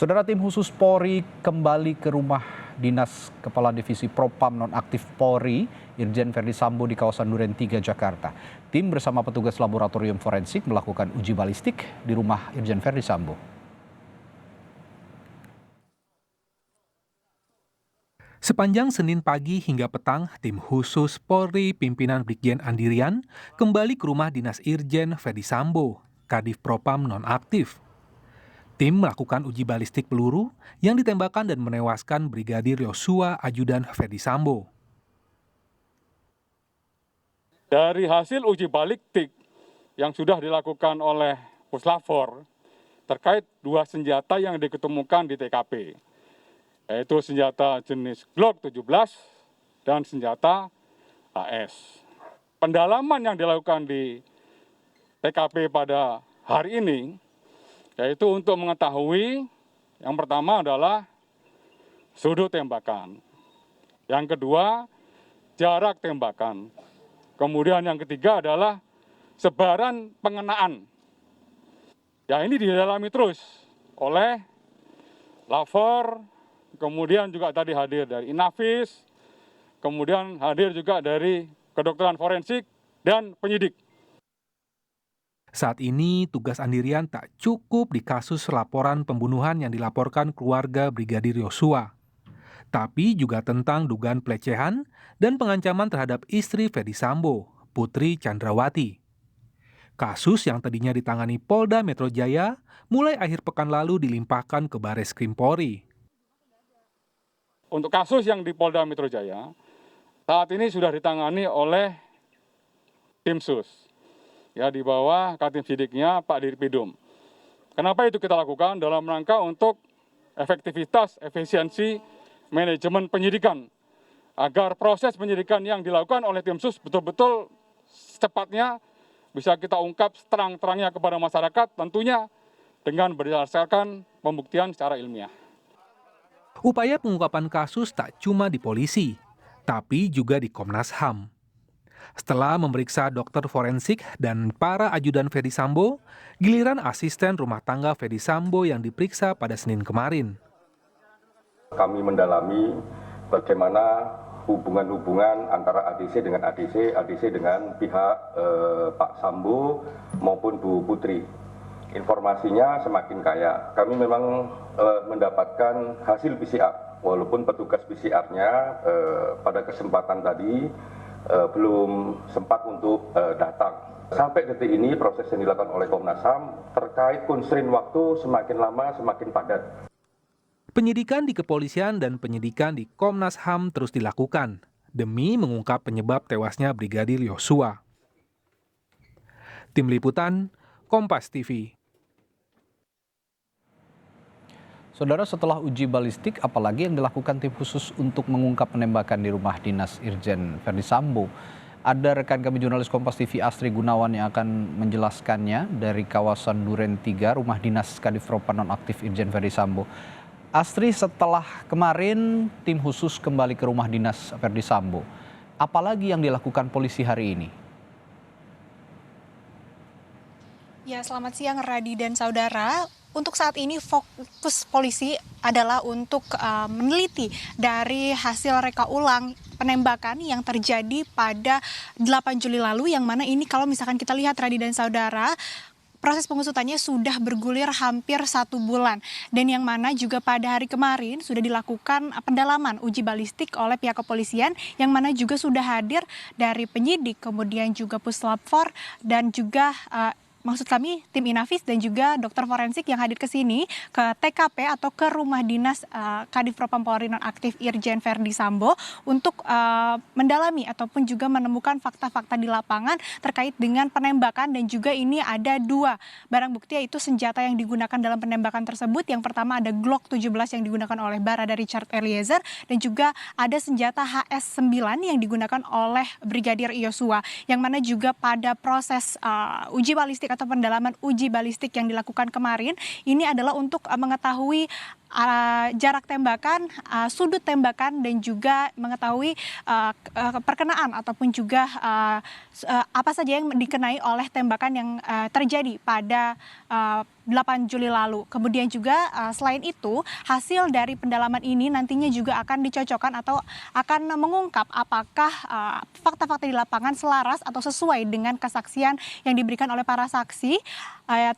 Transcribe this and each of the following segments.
Saudara, tim khusus Polri kembali ke rumah dinas Kepala Divisi Propam Nonaktif Polri, Irjen Verdi Sambo di kawasan Duren 3, Jakarta. Tim bersama petugas laboratorium forensik melakukan uji balistik di rumah Irjen Verdi Sambo. Sepanjang Senin pagi hingga petang, tim khusus Polri pimpinan Brigjen Andirian kembali ke rumah dinas Irjen Verdi Sambo, Kadif Propam Nonaktif. Tim melakukan uji balistik peluru yang ditembakkan dan menewaskan Brigadir Yosua Ajudan Verdi Sambo. Dari hasil uji balistik yang sudah dilakukan oleh Puslapfor terkait dua senjata yang diketemukan di TKP, yaitu senjata jenis Glock 17 dan senjata AS. Pendalaman yang dilakukan di TKP pada hari ini yaitu untuk mengetahui yang pertama adalah sudut tembakan, yang kedua jarak tembakan, kemudian yang ketiga adalah sebaran pengenaan. Ya, ini didalami terus oleh Lafor, kemudian juga tadi hadir dari Inavis, kemudian hadir juga dari kedokteran forensik dan penyidik. Saat ini, tugas Andirian tak cukup di kasus laporan pembunuhan yang dilaporkan keluarga Brigadir Yosua, tapi juga tentang dugaan pelecehan dan pengancaman terhadap istri Verdi Sambo, Putri Chandrawati. Kasus yang tadinya ditangani Polda Metro Jaya mulai akhir pekan lalu dilimpahkan ke Bareskrim Polri. Untuk kasus yang di Polda Metro Jaya, saat ini sudah ditangani oleh tim sus, ya, di bawah Katim Sidiknya Pak Dirpidum. Kenapa itu kita lakukan? Dalam rangka untuk efektivitas, efisiensi manajemen penyidikan, agar proses penyidikan yang dilakukan oleh tim sus betul-betul secepatnya bisa kita ungkap seterang-terangnya kepada masyarakat, tentunya dengan berdasarkan pembuktian secara ilmiah. Upaya pengungkapan kasus tak cuma di polisi, tapi juga di Komnas HAM. Setelah memeriksa dokter forensik dan para ajudan Verdi Sambo, giliran asisten rumah tangga Verdi Sambo yang diperiksa pada Senin kemarin. Kami mendalami bagaimana hubungan-hubungan antara ADC dengan ADC dengan pihak Pak Sambo maupun Bu Putri. Informasinya semakin kaya. Kami memang mendapatkan hasil PCR, walaupun petugas PCR-nya pada kesempatan tadi belum sempat untuk datang. Sampai detik ini proses yang dilakukan oleh Komnas HAM terkait konstrain waktu semakin lama semakin padat. Penyidikan di kepolisian dan penyidikan di Komnas HAM terus dilakukan demi mengungkap penyebab tewasnya Brigadir Yosua. Tim Liputan, Kompas TV. Saudara, setelah uji balistik, apalagi yang dilakukan tim khusus untuk mengungkap penembakan di rumah dinas Irjen Verdi Sambo? Ada rekan kami jurnalis Kompas TV Astri Gunawan yang akan menjelaskannya dari kawasan Duren 3, rumah dinas Kadif Propam Nonaktif Irjen Verdi Sambo. Astri, setelah kemarin tim khusus kembali ke rumah dinas Verdi Sambo, apalagi yang dilakukan polisi hari ini? Ya, selamat siang Radi dan saudara. Untuk saat ini fokus polisi adalah untuk meneliti dari hasil reka ulang penembakan yang terjadi pada 8 Juli lalu, yang mana ini kalau misalkan kita lihat Radi dan saudara, proses pengusutannya sudah bergulir hampir 1 bulan, dan yang mana juga pada hari kemarin sudah dilakukan pendalaman uji balistik oleh pihak kepolisian, yang mana juga sudah hadir dari penyidik, kemudian juga Puslapfor dan juga maksud kami tim Inavis dan juga dokter forensik yang hadir ke sini ke TKP atau ke rumah dinas Kadif Propam Polri Nonaktif Irjen Verdi Sambo untuk mendalami ataupun juga menemukan fakta-fakta di lapangan terkait dengan penembakan, dan juga ini ada 2 barang bukti, yaitu senjata yang digunakan dalam penembakan tersebut. Yang pertama ada Glock 17 yang digunakan oleh Barada Richard Eliezer, dan juga ada senjata HS9 yang digunakan oleh Brigadir Yosua, yang mana juga pada proses uji balistik atau pendalaman uji balistik yang dilakukan kemarin ini adalah untuk mengetahui jarak tembakan, sudut tembakan, dan juga mengetahui perkenaan ataupun juga apa saja yang dikenai oleh tembakan yang terjadi pada 8 Juli lalu. Kemudian juga selain itu, hasil dari pendalaman ini nantinya juga akan dicocokkan atau akan mengungkap apakah fakta-fakta di lapangan selaras atau sesuai dengan kesaksian yang diberikan oleh para saksi,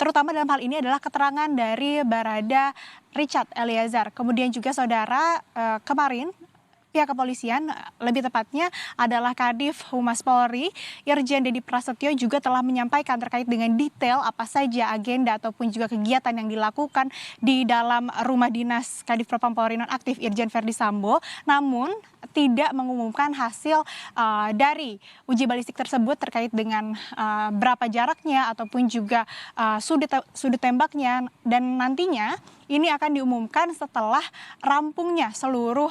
terutama dalam hal ini adalah keterangan dari Barada Richard Eliezer. Kemudian juga saudara, kemarin pihak kepolisian, lebih tepatnya adalah Kadif Humas Polri, Irjen Dedi Prasetyo, juga telah menyampaikan terkait dengan detail apa saja agenda ataupun juga kegiatan yang dilakukan di dalam rumah dinas Kadif Propam Polri nonaktif Irjen Verdi Sambo, namun tidak mengumumkan hasil dari uji balistik tersebut terkait dengan berapa jaraknya ataupun juga sudut tembaknya, dan nantinya ini akan diumumkan setelah rampungnya seluruh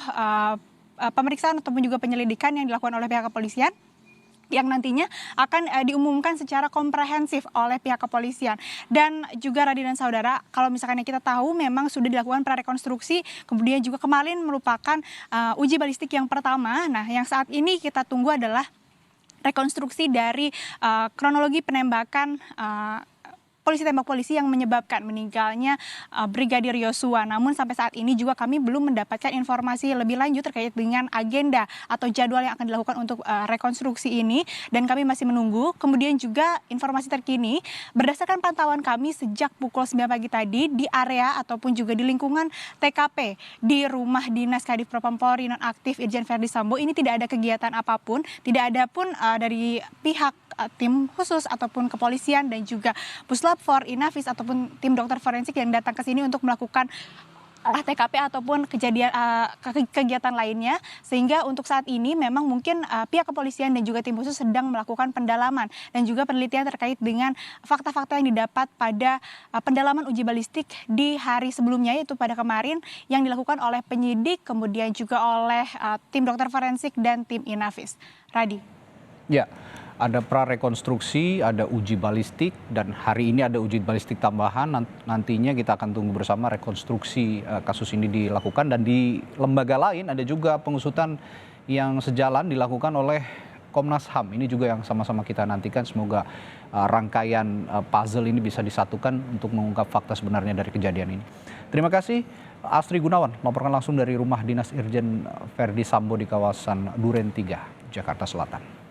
pemeriksaan ataupun juga penyelidikan yang dilakukan oleh pihak kepolisian, yang nantinya akan diumumkan secara komprehensif oleh pihak kepolisian. Dan juga Radi dan saudara, kalau misalkan kita tahu memang sudah dilakukan prarekonstruksi, kemudian juga kemarin merupakan uji balistik yang pertama. Nah, yang saat ini kita tunggu adalah rekonstruksi dari kronologi penembakan tembak polisi yang menyebabkan meninggalnya Brigadir Yosua. Namun sampai saat ini juga kami belum mendapatkan informasi lebih lanjut terkait dengan agenda atau jadwal yang akan dilakukan untuk rekonstruksi ini, dan kami masih menunggu. Kemudian juga informasi terkini berdasarkan pantauan kami sejak pukul 9 pagi tadi di area ataupun juga di lingkungan TKP di rumah dinas Kadif Propam Polri nonaktif Irjen Verdi Sambo ini tidak ada kegiatan apapun, tidak ada pun dari pihak tim khusus ataupun kepolisian dan juga Puslap 4, Inavis ataupun tim dokter forensik yang datang ke sini untuk melakukan TKP ataupun kegiatan lainnya, sehingga untuk saat ini memang mungkin pihak kepolisian dan juga tim khusus sedang melakukan pendalaman dan juga penelitian terkait dengan fakta-fakta yang didapat pada pendalaman uji balistik di hari sebelumnya, yaitu pada kemarin yang dilakukan oleh penyidik, kemudian juga oleh tim dokter forensik dan tim Inavis. Radi. Ya, ada prarekonstruksi, ada uji balistik, dan hari ini ada uji balistik tambahan. Nantinya kita akan tunggu bersama rekonstruksi kasus ini dilakukan, dan di lembaga lain ada juga pengusutan yang sejalan dilakukan oleh Komnas HAM. Ini juga yang sama-sama kita nantikan, semoga rangkaian puzzle ini bisa disatukan untuk mengungkap fakta sebenarnya dari kejadian ini. Terima kasih Astri Gunawan, melaporkan langsung dari rumah dinas Irjen Verdi Sambo di kawasan Duren 3, Jakarta Selatan.